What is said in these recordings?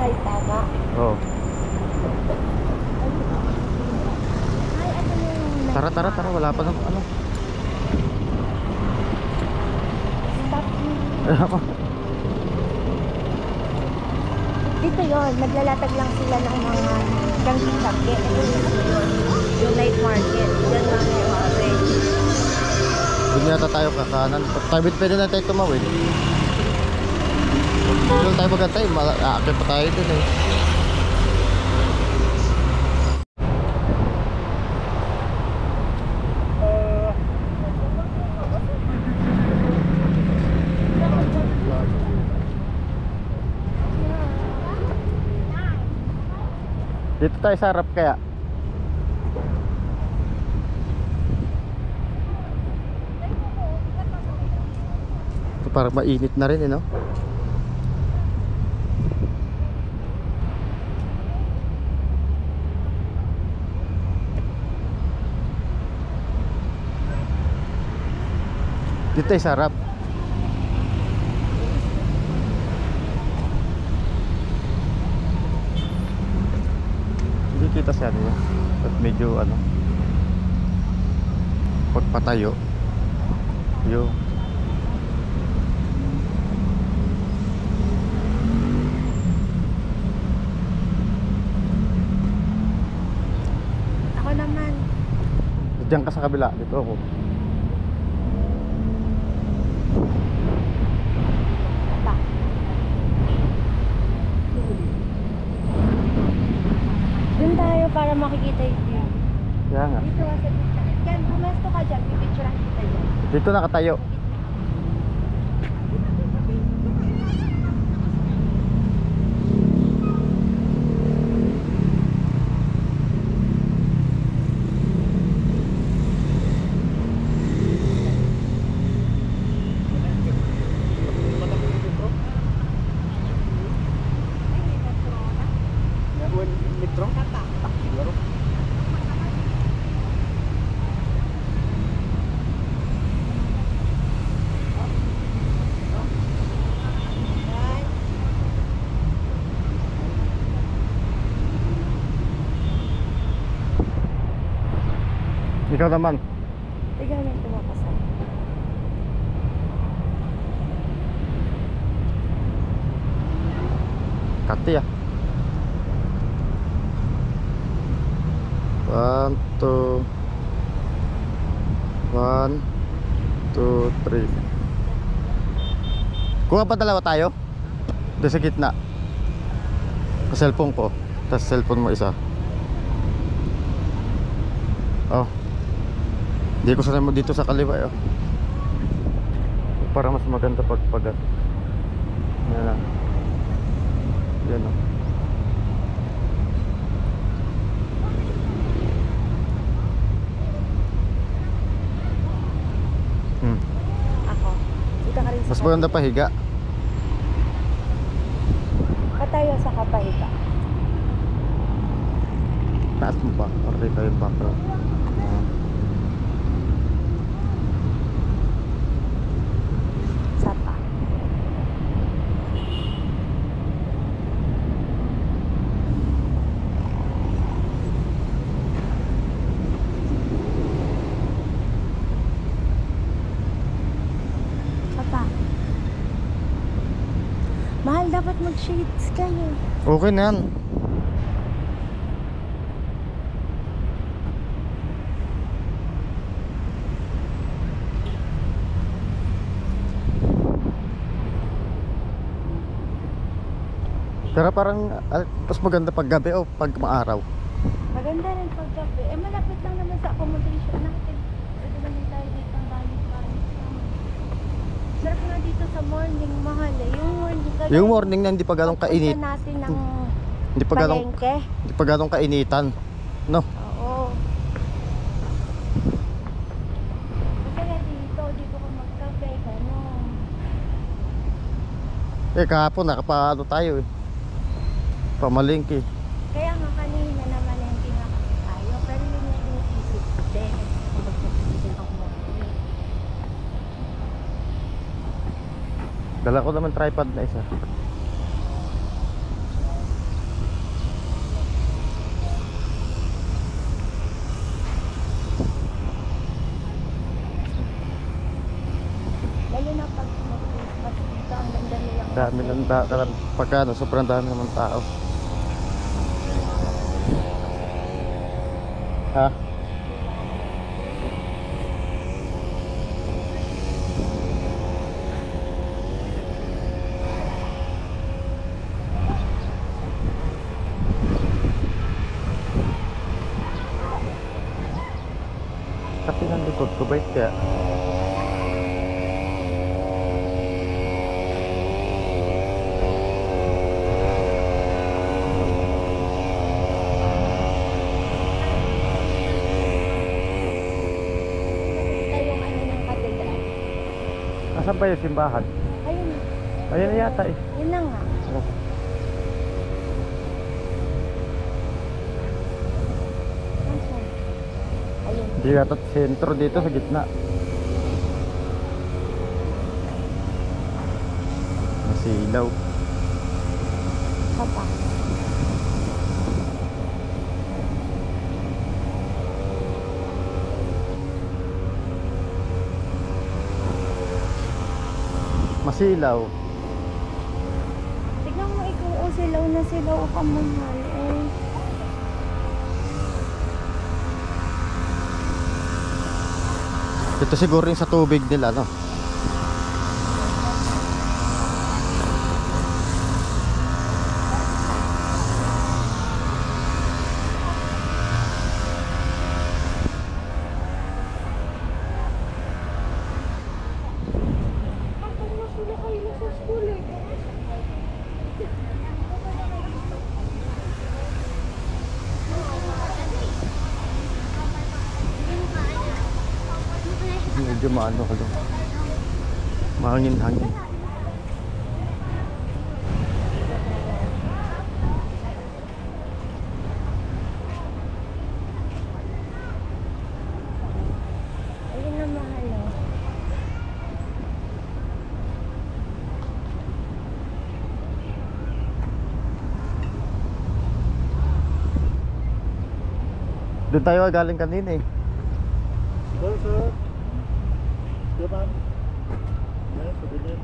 Ay, tama. Oh. Ay, ano yung... Tara, tara, tara. Wala pa ng ano. Stop me. Dito yon, naglalatag lang sila ng mga ganggi-ganggi. Yung night market. Diyan lang yung orange. Doon yata tayo kakanan. Pwede na tayo tumawid. Doon tayo magantay. Aakit pa tayo dun eh. Dito tayo sa harap kaya. Ito parang mainit na rin eh, no? Dito tayo sa harap. Hindi kita siya niya. At medyo ano, pagpatayo yung Ako naman. diyan ka sa kabila. Dito ako. Pa. Doon tayo para makikita yung view. Kaya nga. Dito sa gitna. Yan, pumesto ka dyan. Pipicturean kita dyan. Dito nakatayo. Ikaw naman. Tignan mo yung tumapasal. Kati ah. 1, 2 1, 2, 3. Kuha pa dalawa tayo. Doon sa gitna. Sa cellphone ko. Tapos cellphone mo isa. Oh. Hindi ko sanay mo dito sa kaliwa eh. Para mas maganda pagpagat. Yan lang. Yan oh. Ako. Dito ka rin sa Mas maganda pahiga. Patayo sa kapahiga. Taas mo pa. Or dito yung background. Sapa. Sapa. Mahal, dapat mag-shades kayo. Okay na yan. Pero parang mas maganda pag gabi o pag maaraw. Maganda rin paggabi. Eh, malapit lang naman sa accommodation natin. Pwede naman tayo dito ang balik-balik. Sarap nga dito sa morning, mahal eh. Yung morning, Yung morning na hindi pa ganong kainit. Pagpunta natin ng Hindi pa ganong, palengke. hindi pa ganong kainitan. No? Oo. Kaya dito ko magkape, gano'n. Eh kahapon nakapaano tayo eh. Pamalingki. Kaya nga kanina naman hindi nga kasi tayo. Pero yun yung iniisip ko din. Magpapagigil ako morning. Dala ko naman tripod na isa. dami ng pagka ano, sobrang dami naman tao. Ha? Tapi ng likod ko, bait kaya. Tayong ano ng katedral. Asan ba yung simbahan? Ayun. Ayun na yata eh. Yun na nga. Oh. Nasaan? Ayun. Hindi yata sentro dito sa gitna. Masilaw. Papa. Masilaw. Tignan mo ikaw, oh, silaw na silaw ka mahal. Eh. Ito siguro yung sa tubig nila, no? Medyo maano ka doon. Mahangin-hangin. Ayun na mahal. Oh. Doon tayo galing kanina eh. Sir, sir. Sir, ma'am. Yes, sabihin.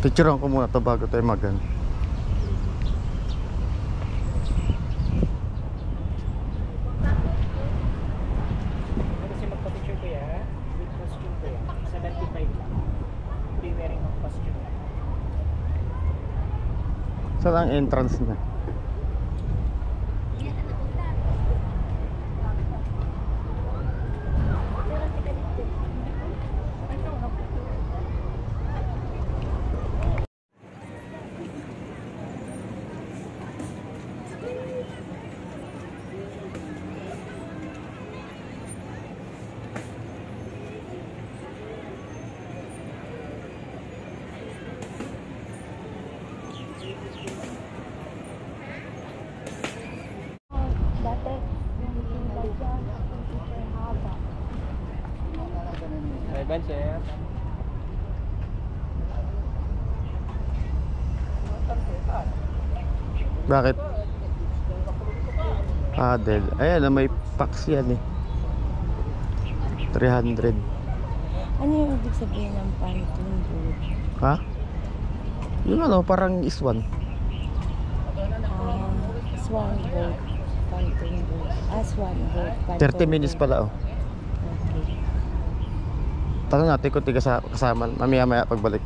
Picturean ko muna to bago tayo mag-ano. Kasi magpa-picture ko ya, with costume ko ya. 75 lang. Free wearing of costume. Saan ang entrance niya? Dati, yung tinda dyan, yung super haba. Bye-bye, sir. Bakit? Paddle. Ayan, may packs yan eh. 300. Ano yung ibig sabihin ng pontoon boat? Ha? Yung ano, parang iswan. Swan boat. Pontoon boat. Swan boat. 30 minutes pala oh. Okay. Tanong natin kung kasama mamaya-maya pagbalik.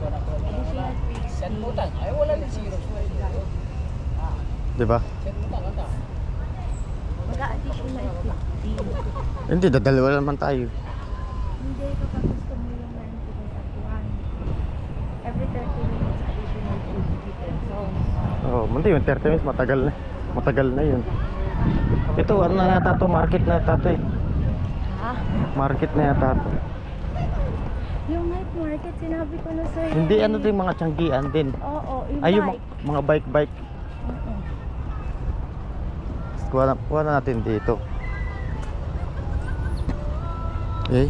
Additional fees. Send mo tang. Ay, wala ni zero. Di ba? Send mo tang, ata. Mag-additional 50. Hindi, dadalawa naman tayo. Hindi, kapag gusto mo yung maintenance at one. Every 30 minutes, additional 50 pesos. Oh, hindi yung 30 minutes matagal na. Matagal na yun. Ito, ano na yata to? Market na yata to eh. Ha? Market na yata to. Yung night market, sinabi ko na sa'yo. Hindi, ano din mga tiyanggian din. Oo, yung Ay, yung bike. mga bike-bike. Oo. Kuha na natin dito. Okay.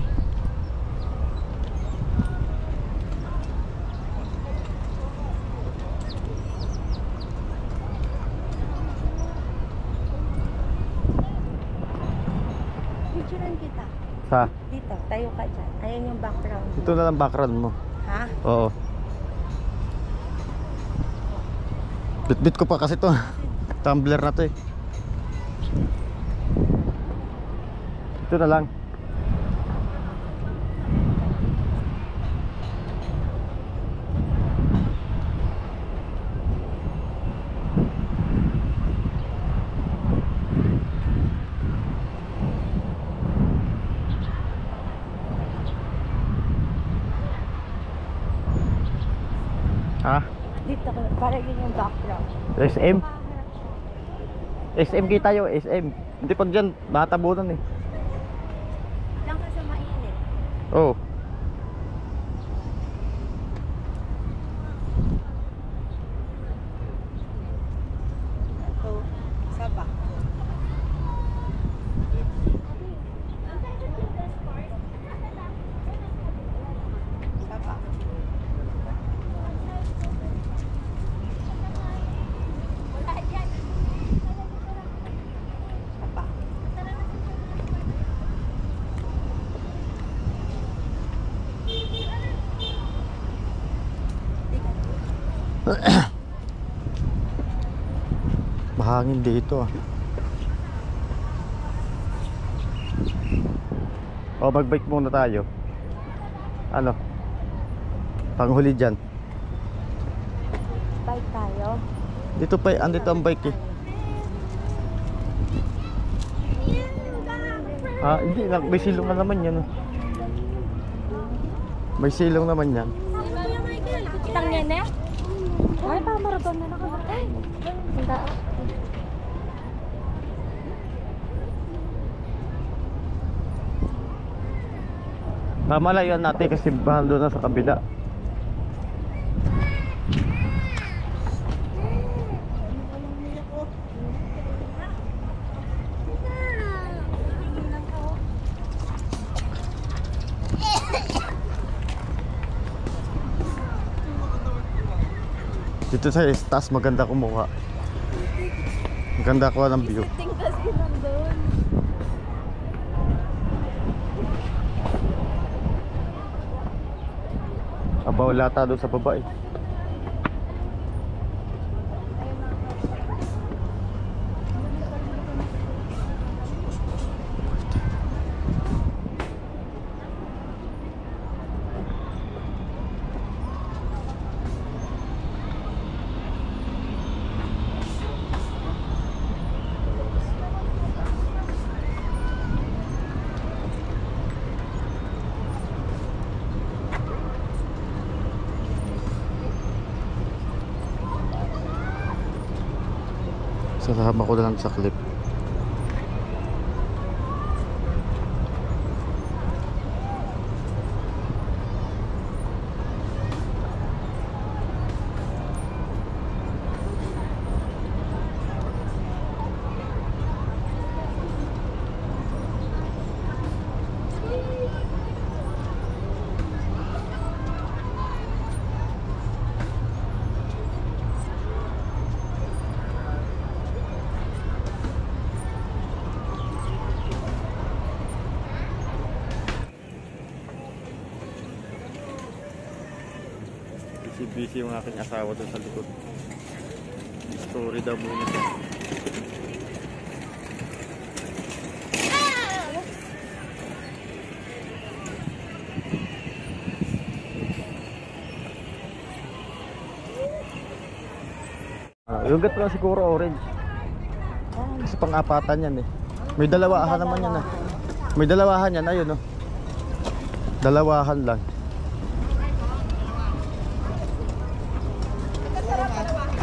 kita. Sa? Dito, tayo ka dyan. Ayan yung background. Ito na lang background mo. Ha? Oo. Bit-bit ko pa kasi to. Tumbler na to eh. Ito na lang. Ha? Dito ko, para yun yung background. SM? Makaharap siya. SM kita tayo, SM. Hindi pag dyan, matabunan eh. Diyan ka sa mainit. Oo. Ito, sa back. Sa back. Sa back. Mahangin dito ah. O mag-bike muna tayo. Ano? Panghuli dyan. Bike tayo. Dito pa, andito ang bike eh. Ah, hindi, may silong na naman yan. Oh. May silong naman yan. Kitang nene? Ay, pamaraton na nakabakay. Hindi. Mamalayan natin kasi bahal doon na sa kabila. Dito sa taas maganda kumuha. Maganda kuha ng view. Ting kasi nandun. Aba wala ta doon sa baba eh. Sasama ko na lang sa clip. Busy yung aking asawa doon sa likod. Story daw muna siya. Yung gat lang siguro orange. Kasi pang-apatan yan eh. May dalawahan naman yan ah. May dalawahan yan, ayun oh. Dalawahan lang.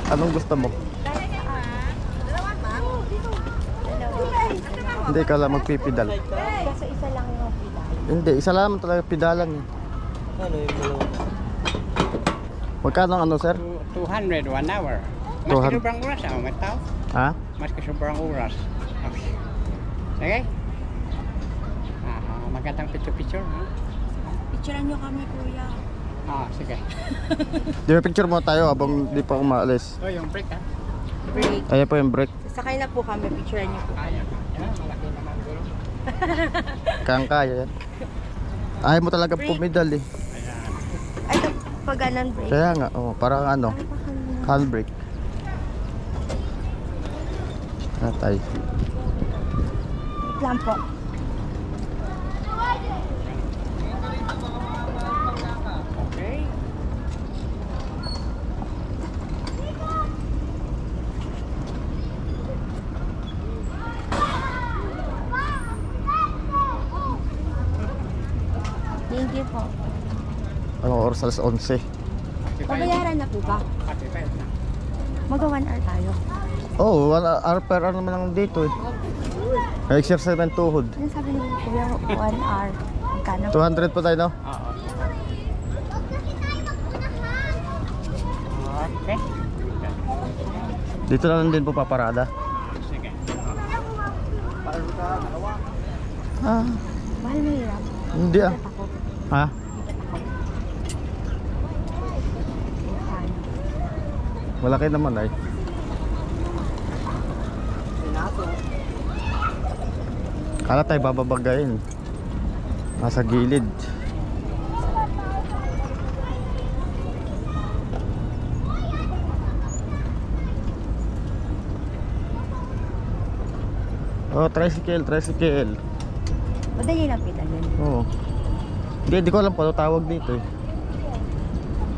Anong gusto mo? Hindi ka lang magpipidal. Kasi isa lang yung pila. Hindi, isa lang talaga pidalan eh. Ano yung dalawa? Magkano ang ano sir? 200 1 hour. Mas 200. ke sobrang oras ako, mataw. Ha? Mas ke sobrang oras. Okay? Magandang picture-picture. Ha? Picturean nyo kami, kuya. Sige. Di ba picture mo tayo habang di pa umaalis? Oh, yung break ha? Break. Ayan po yung break. Sakay na po kami, picturean nyo po. Kaya. Yan, malaki naman gulo. Kayang kaya yan. Ayaw mo talaga pumidal eh. Ay, pag ganun break. Kaya nga, oh, parang ano, handbrake. Natay. Lang po. Okay. Thank you po. Anong oras? Alas 11. Pabayaran na po ba? Mag 1 hour tayo. Oh, 1 hour per hour naman lang dito eh. May exercise ng tuhod. Ano sabi ni Kuya? 1 hour. Magkano? 200 po tayo, no? Oo. Okay. Dito na lang din po paparada. Sige. Ah, Mahal mahirap. hindi ah. Ako. Ha? Malaki naman ay. Kala tayo bababagayin. Nasa gilid. Oh, tricycle, tricycle. Madali lang kita yun. Oo. Hindi ko alam pa tawag dito eh.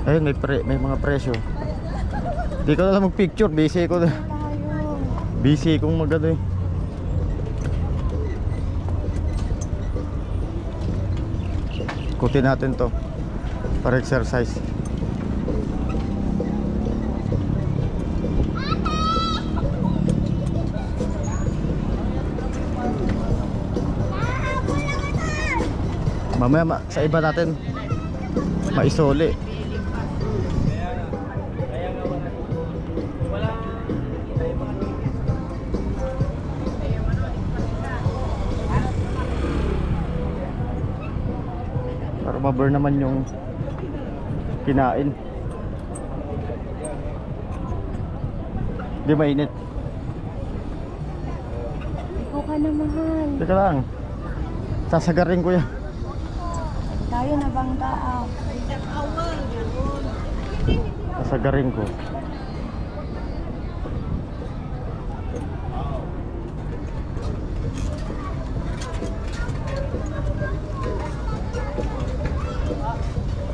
Ayun, may mga presyo. Hindi ko na lang mag-picture, busy ko na. Tayo. Busy kong magano eh. Ikutin natin to para exercise. Mamaya sa iba natin maisoli. Para ma-burn naman yung kinain. Di mainit. Ikaw ka na mahal. Teka lang. Sasagarin ko yan. Tayo na bangga ah. Sasagarin ko.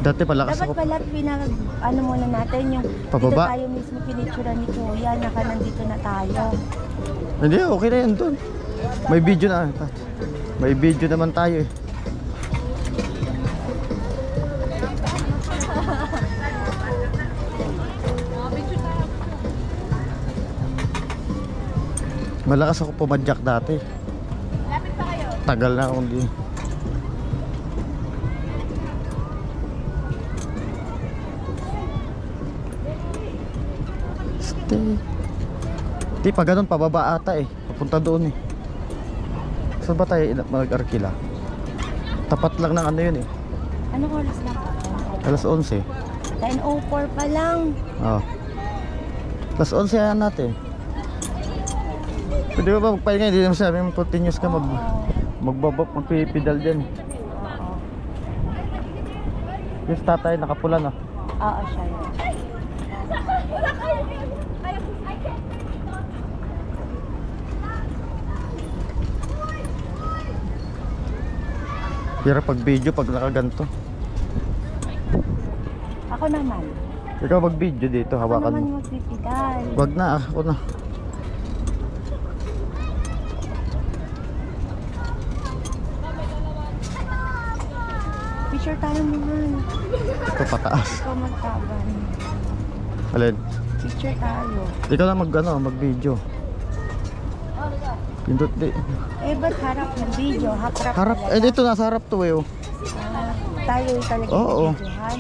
Dati palakas Dapat ako. pala ano muna natin yung Pababa? dito tayo mismo pinictura ni Kuya, naka nandito na tayo. Hindi, okay na yan dun. May video na. May video naman tayo eh. Malakas ako pumadyak dati. Lapit pa kayo. Tagal na akong di. Di pa ganun, pababa ata eh. Papunta doon eh. Saan ba tayo mag-arkila? Tapat lang ng ano yun eh. Ano oras na po? Alas 11. 10:04 pa lang. Oo. Alas 11 yan natin. Pwede ba magpahinga? Hindi naman sabi mong continuous ka magpipidal dyan. Oo. Yung tatay nakapula na. Oo, siya yun. Pero pag video, pag nakaganto. Ako naman. Ikaw mag video dito, Ako hawakan naman mo. yung magpipidal. Wag na, ako na. Picture tayo naman. Ito pataas. Ikaw magtaban. Alin? Picture tayo. Ikaw na mag video. Pindot di. Eh, ba't harap ng video? Harap Harap, talaga? dito nasa harap to eh oh. Tayo talaga Oo. videohan.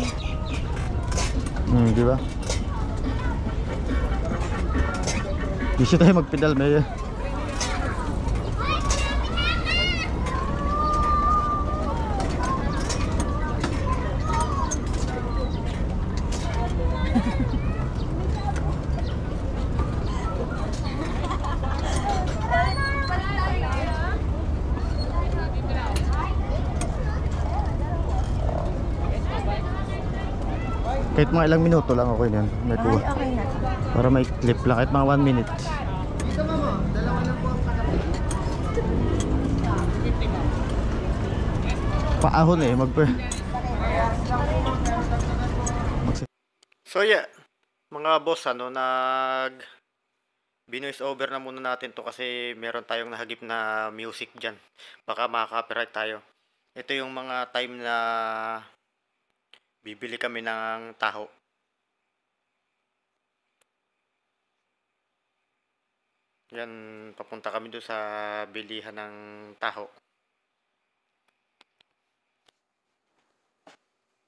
Di ba? Busy tayo magpedal, may. Kahit mga ilang minuto lang ako yan. May kuha. Ay, okay na. Para may clip lang. Kahit mga 1 minute. Paahon eh. So yeah. Mga boss, binoise over na muna natin to kasi meron tayong nahagip na music dyan. Baka makaka-copyright tayo. Ito yung mga time na bibili kami ng taho. Yan, papunta kami doon sa bilihan ng taho.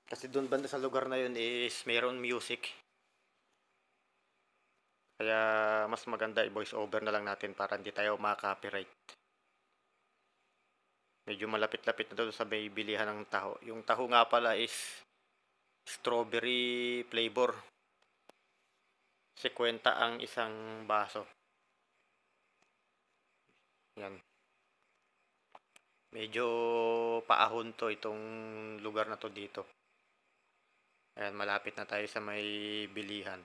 Kasi doon banda sa lugar na yun is mayroon music. Kaya mas maganda i-voice over na lang natin para hindi tayo maka-copyright. Medyo malapit-lapit na doon sa may bilihan ng taho. Yung taho nga pala is strawberry flavor. 50 ang isang baso. Yan. Medyo paahon to itong lugar na to dito. Ayan, malapit na tayo sa may bilihan.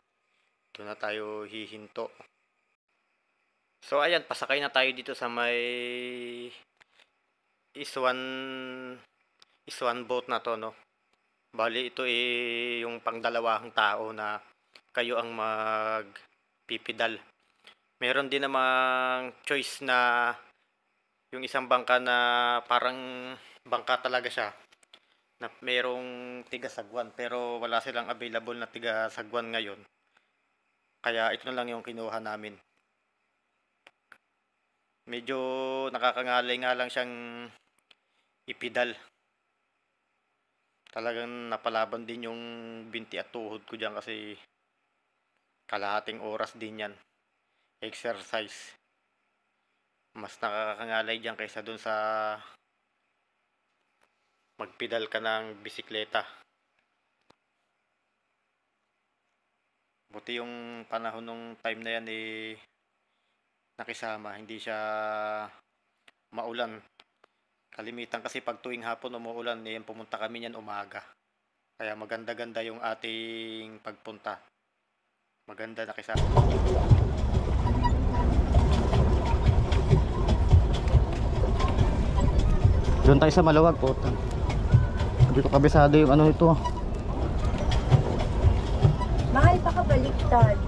Doon na tayo hihinto. So ayan, pasakay na tayo dito sa may iswan boat na to, no. Bali ito yung pangdalawang tao na kayo ang magpipidal. Meron din namang choice na yung isang bangka na parang bangka talaga siya. Na merong tiga sagwan pero wala silang available na tiga sagwan ngayon. Kaya ito na lang yung kinuha namin. Medyo nakakangalay nga lang siyang ipidal. Talagang napalaban din yung binti at tuhod ko dyan kasi kalahating oras din yan. Exercise. Mas nakakangalay dyan kaysa dun sa magpidal ka ng bisikleta. Buti yung panahon nung time na yan nakisama, hindi siya maulan. Kalimitan kasi pag tuwing hapon umuulan, pumunta kami niyan umaga. Kaya maganda-ganda yung ating pagpunta. Maganda nakisama. Doon tayo sa Malawag po. Hindi ko kabisado yung ano ito. Mahal pa ka baliktad.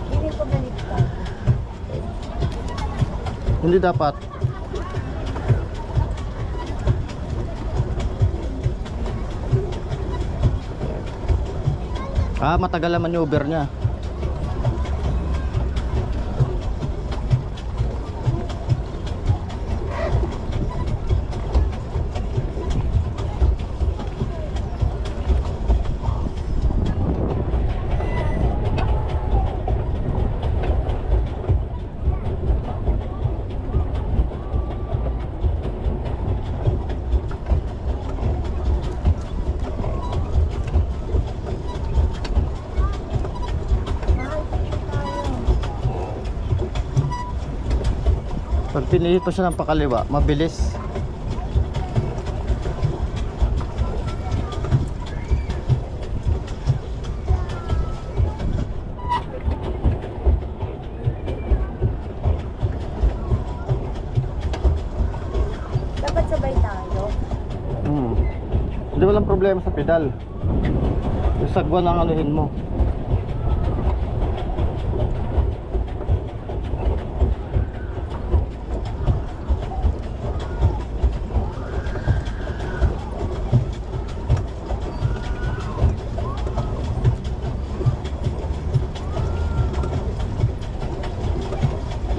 Hindi pa baliktad. Hindi dapat. Matagal naman yung Uber niya. Pag pinihito siya ng pakaliwa, mabilis. Dapat sabay tayo. Hindi walang problema sa pedal. Yung sagwan ang anuhin mo.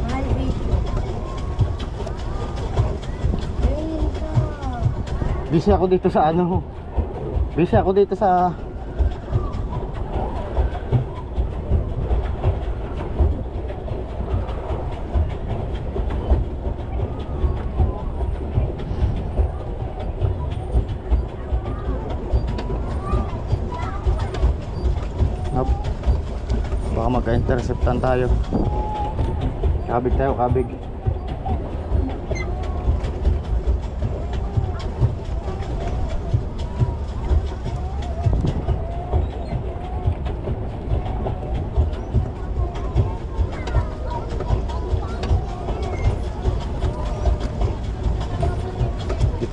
Mahal video. Ayun ka. Busy ako dito sa ano. Busy ako dito sa baka magka-interceptan tayo. Kabig tayo, kabig.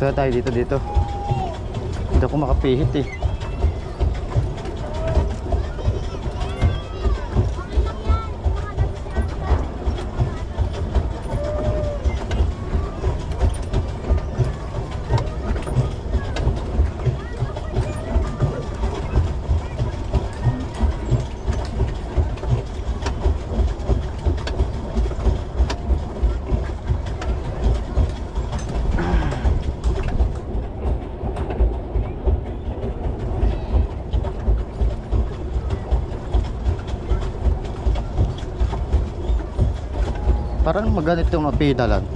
Dito na tayo, dito. Hindi ako makapihit eh. Parang maganito yung mapidalan.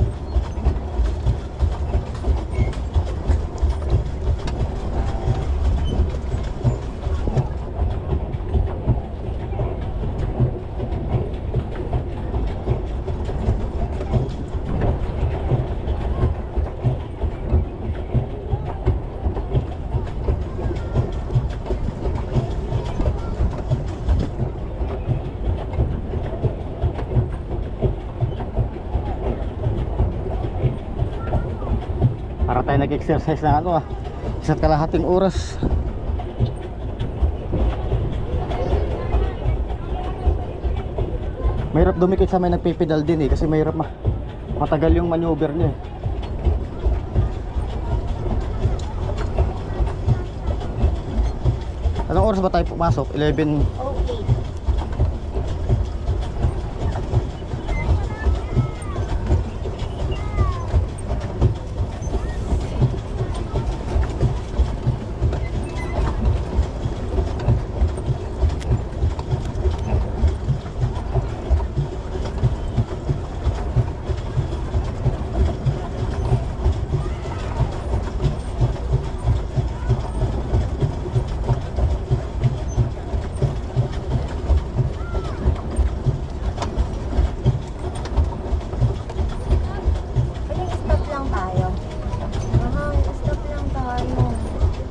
Para tayo nag-exercise ng ano isa't kalahating oras. Mahirap dumikit sa may nagpipedal din eh, kasi mahirap matagal yung maneuver niya eh. Anong oras ba tayo pumasok? 11. Okay.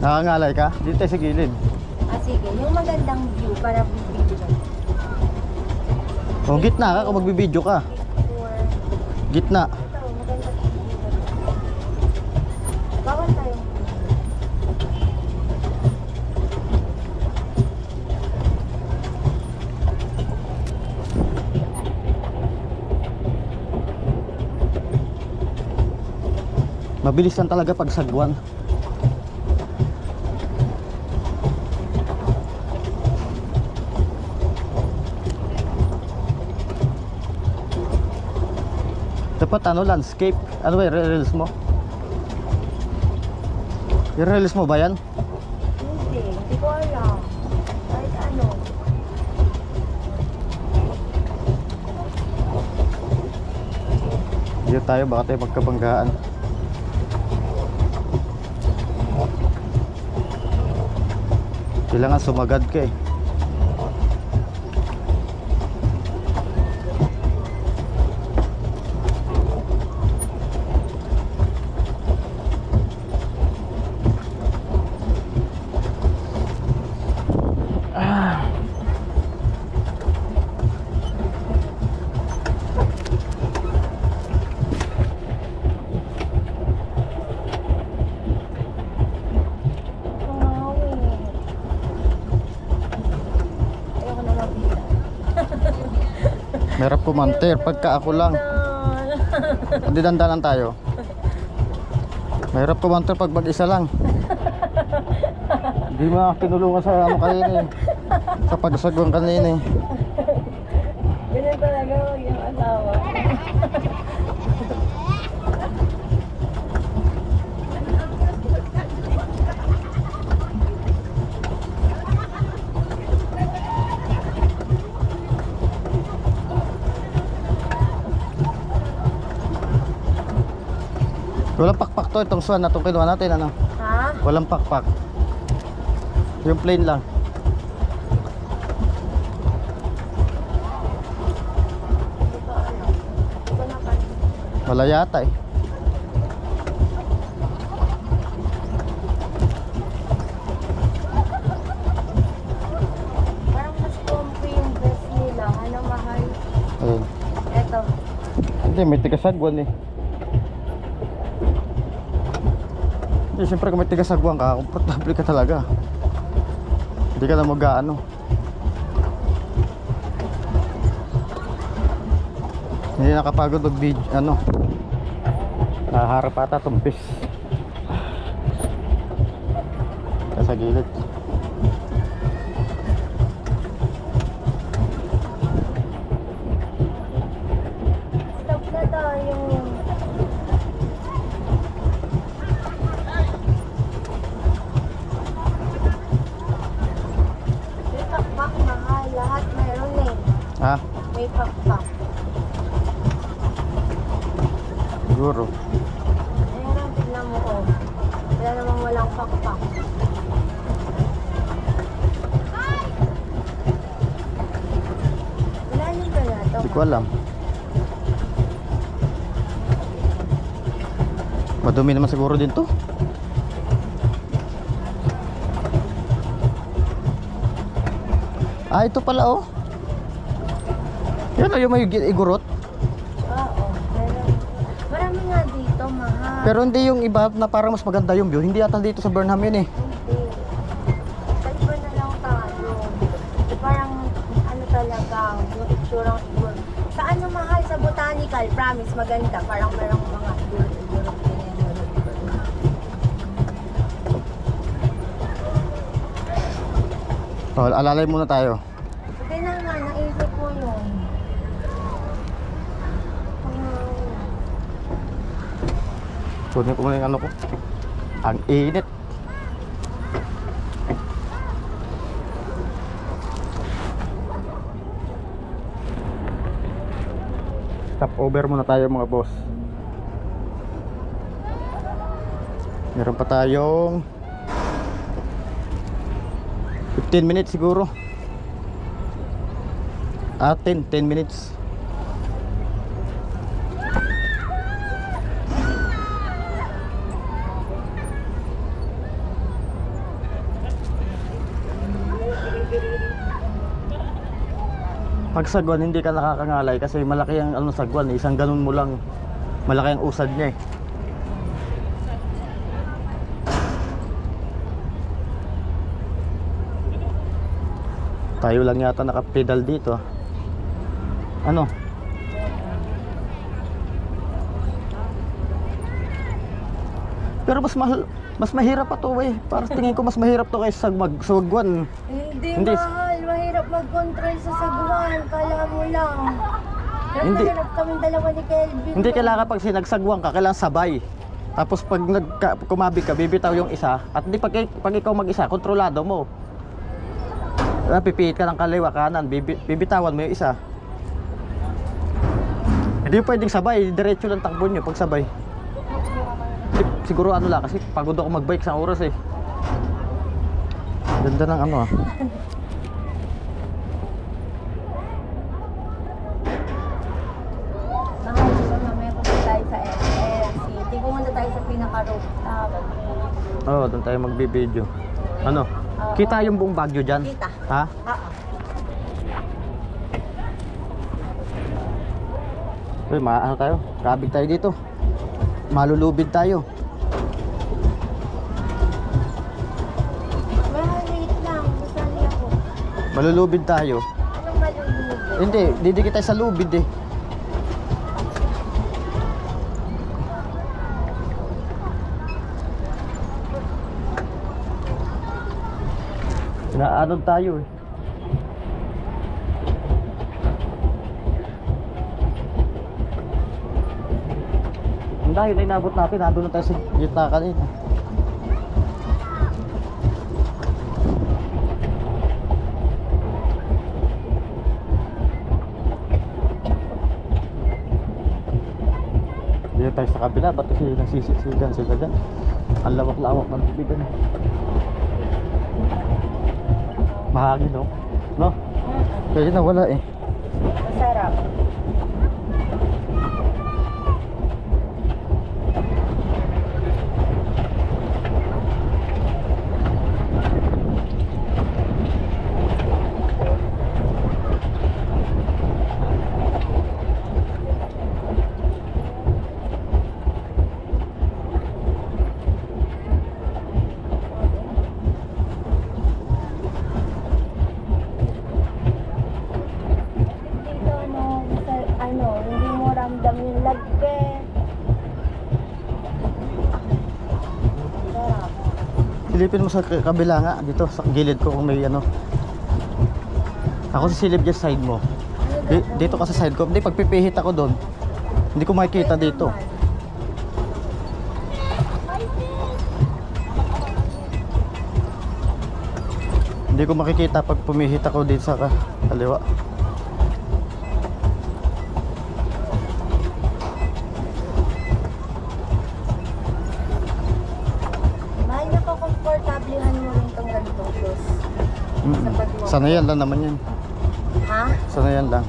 Nakangalay ka? Dito tayo sa gilid. Ah, sige. Yung magandang view para video. O gitna ka kung magbibideo ka. For... Gitna. Ito, magandang view. Bawal tayo. Mabilis lang talaga pag sagwan. Dapat ano, landscape. Ano ba yung reels mo? Yung reels mo ba yan? Hindi ko alam. Kahit ano. Dito tayo, baka tayo magkabanggaan. Kailangan sumagad ka eh. Merap kumantir pagka ako lang. Hindi dandanan tayo. Mahirap kumantir pag mag-isa lang. Hindi mo tinulungan sa ano kanina eh. Sa pagsagwan kanina eh. Ganun talaga yung asawa. Walang pakpak to, itong swan na itong kinuha natin ano. Ha? Walang pakpak. Yung plain lang. Wala yata eh. Parang mas comfy yung dress nila. Ano mahal? Ayun. Eto. Hindi, may tigasagwan eh. Eh, siyempre kung may tigasagwan ka, komportable ka talaga. Hindi ka na mag-ano. Hindi nakapagod mag-video, ano. Naharap ata tumpis. Sa gilid. Stop na tayo. May pakpak, mahal. Lahat meron eh. Ha? May pakpak. Siguro. Ayun, tignan mo oh. Wala namang walang pakpak. Wala yung pala ito. Hindi ko alam. Madumi naman siguro din to. Ah, ito pala oh. Yan oh, yung may igurot. Oo, meron. Marami nga dito, mahal. Pero hindi yung iba na parang mas maganda yung view. Hindi ata dito sa Burnham yun eh. Hindi. Sa iba na lang tayo. Parang ano talaga, yung itsurang igor. Sa ano mahal, sa botanical, promise, maganda. Parang merong mga igor-igor. Oh, alalay muna tayo. Sige na nga, naisip ko yun. Kunin ko muna yung ano ko. Ang init. Stop over muna tayo mga boss. Meron pa tayong 15 minutes siguro. 10 minutes. Pag sagwan hindi ka nakakangalay kasi malaki ang ano sagwan, isang ganun mo lang malaki ang usad niya eh. Tayo lang yata nakapedal dito. Ano? Pero mas mahirap pa to eh. Para tingin ko mas mahirap to kaysa sagwan. Hindi, Hindi. mahal. Mahirap mag-control sa sagwan. Kala mo lang. Hindi. Nagkahanap kaming dalawa ni Kelvin. Hindi kailangan pag sinagsagwan ka, kailangan sabay. Tapos pag kumabi ka, bibitaw yung isa. At di pag ikaw mag-isa, kontrolado mo. Pipihit ka ng kaliwa kanan, bibitawan mo yung isa. Hindi pwedeng sabay, diretso lang takbo nyo pag sabay. Siguro ano lang, kasi pagod ako mag-bike sa oras eh. Ganda ng ano ah. Mahal, diba mamaya pupunta tayo sa SM City. Pumunta tayo sa pinaka-rooftop. Oo, doon tayo magbibideo. Ano? Kita yung buong Baguio dyan? Kita. Ha? Oo. Uy, ano tayo? Traffic tayo dito. Malulubid tayo. Mahal, wait lang. Masali ako. Malulubid tayo. Anong malulubid? Hindi, didikit tayo sa lubid eh. Inaanod tayo eh. Ang dahil na inabot natin, nandun na tayo sa gitna kanina. Dito tayo sa kabila, ba't kasi nagsisiksigan sila dyan? Ang lawak-lawak ng tubigan eh. Mahangin no? No? Kaya na wala eh. Masarap. Salagbe. Sarap. Silipin mo sa kabila nga, dito sa gilid ko kung may ano. Ako sisilip dyan sa side mo. Dito ka sa side ko. Hindi, pagpipihit ako doon, hindi ko makikita dito. Hindi ko makikita pag pumihit ako dito sa kaliwa. Mahal na po, komportablehan mo rin itong ganitong shoes. Sanayan lang naman yan. Ha? Sanayan lang.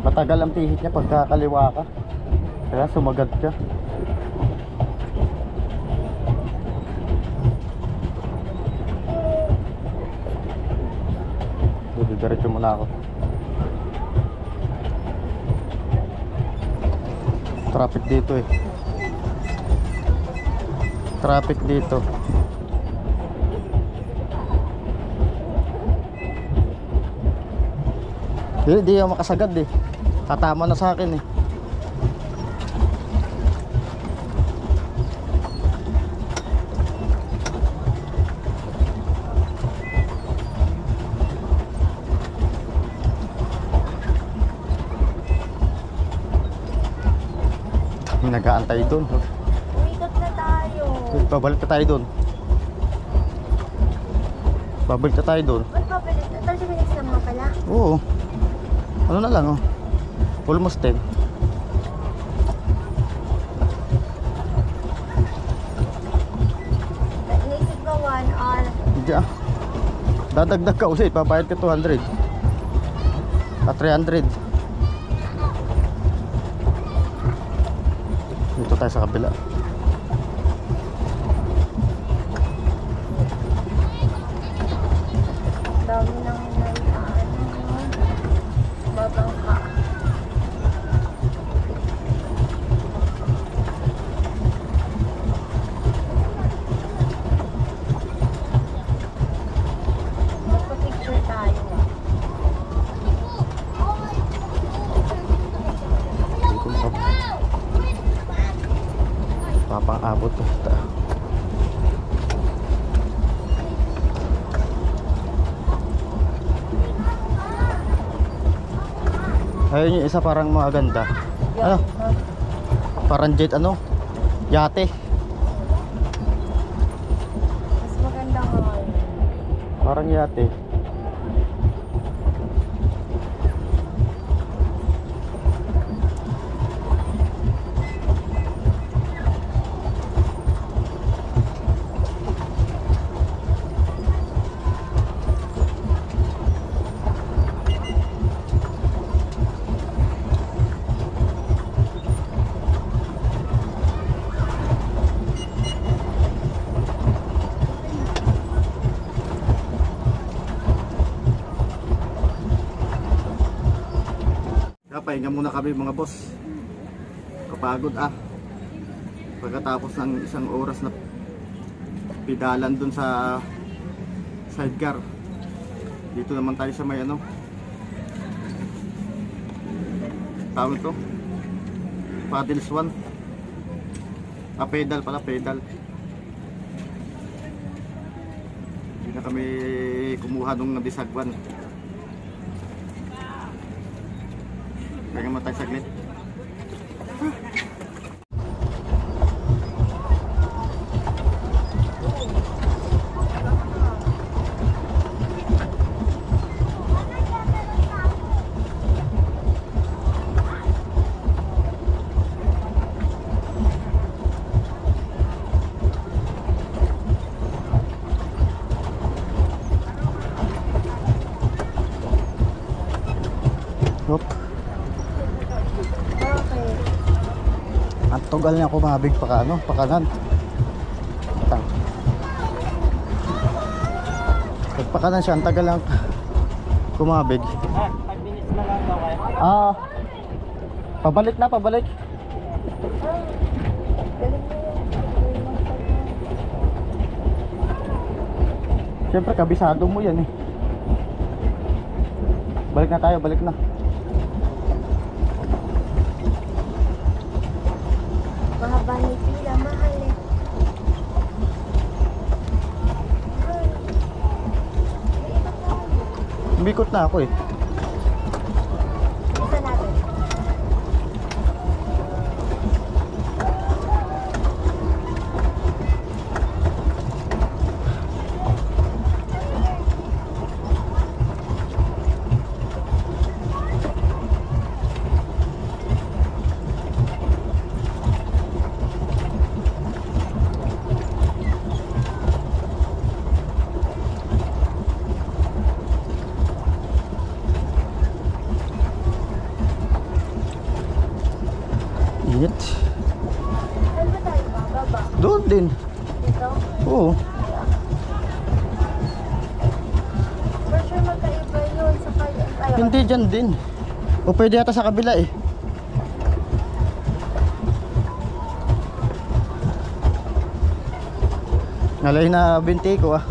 Matagal ang pihit niya pagkakaliwa ka. Kaya sumagad ka. Diretso muna ako. Traffic dito eh. Traffic dito. Di ako makasagad eh. Tatama na sa akin eh. Nag-aantay doon. Umikot na tayo. Babalik na tayo doon. Babalik na tayo doon. Ba't pabilis? 30 minutes na mga pala. Oo. Ano na lang oh. Almost 10. Naisip ko 1 hour. Hindi ah. Dadagdag ka ulit. Pabayad ka 200. At 300. Dito tayo sa kabila. Dami nang babangka. Magpa-picture tayo. Papang-abot to. Ayun yung isa parang maganda. Ano? Parang jet ano? Yate. Mas maganda nga. Parang yate. Pahinga muna kami mga boss. Kapagod ah. Pagkatapos ng isang oras na pidalan dun sa sidecar. Dito naman tayo sa may ano. Tawag ito. Paddles 1. Pedal pala, pedal. Hindi na kami kumuha nung nabisagwan. Kaya mo tayo saglit. Hop. Ang tugal niya kumabig pa ano, pa kanan. Patang. Pag pa kanan siya, ang tagal lang kumabig. 5 minutes na lang daw kayo. Ah. Pabalik na, pabalik. Siyempre, kabisado mo yan eh. Balik na tayo, balik na. Mahaba na yung pila, mahal eh. Ay. May iba pa ako. Umikot na ako eh. Isa natin. Init. Saan ba tayo bababa? Doon din. Dito? Oo. For sure magkaiba yun sa kaya. Ay, Hindi dyan din. O pwede yata sa kabila eh. Nalay na binti ko ah.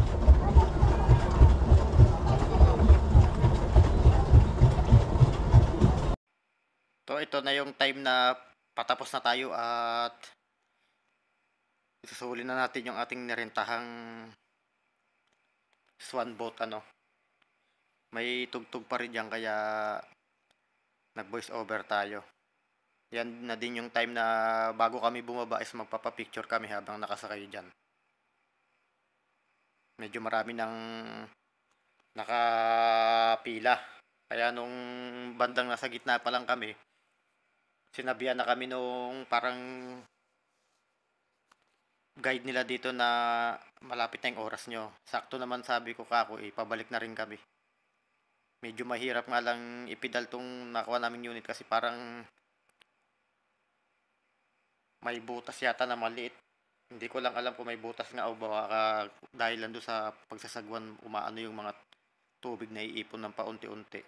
So ito na yung time na patapos na tayo at isusuli na natin yung ating nirentahang swan boat ano. May tugtog pa rin yan kaya nag voice over tayo. Yan na din yung time na bago kami bumaba is magpapapicture kami habang nakasakay dyan. Medyo marami nang nakapila. Kaya nung bandang nasa gitna pa lang kami, sinabihan na kami nung parang guide nila dito na malapit na yung oras nyo. Sakto naman sabi ko kako, pabalik na rin kami. Medyo mahirap nga lang ipidal tong nakuha naming unit kasi parang may butas yata na maliit. Hindi ko lang alam kung may butas nga o baka dahil lang doon sa pagsasagwan umaano yung mga tubig na iipon ng paunti-unti.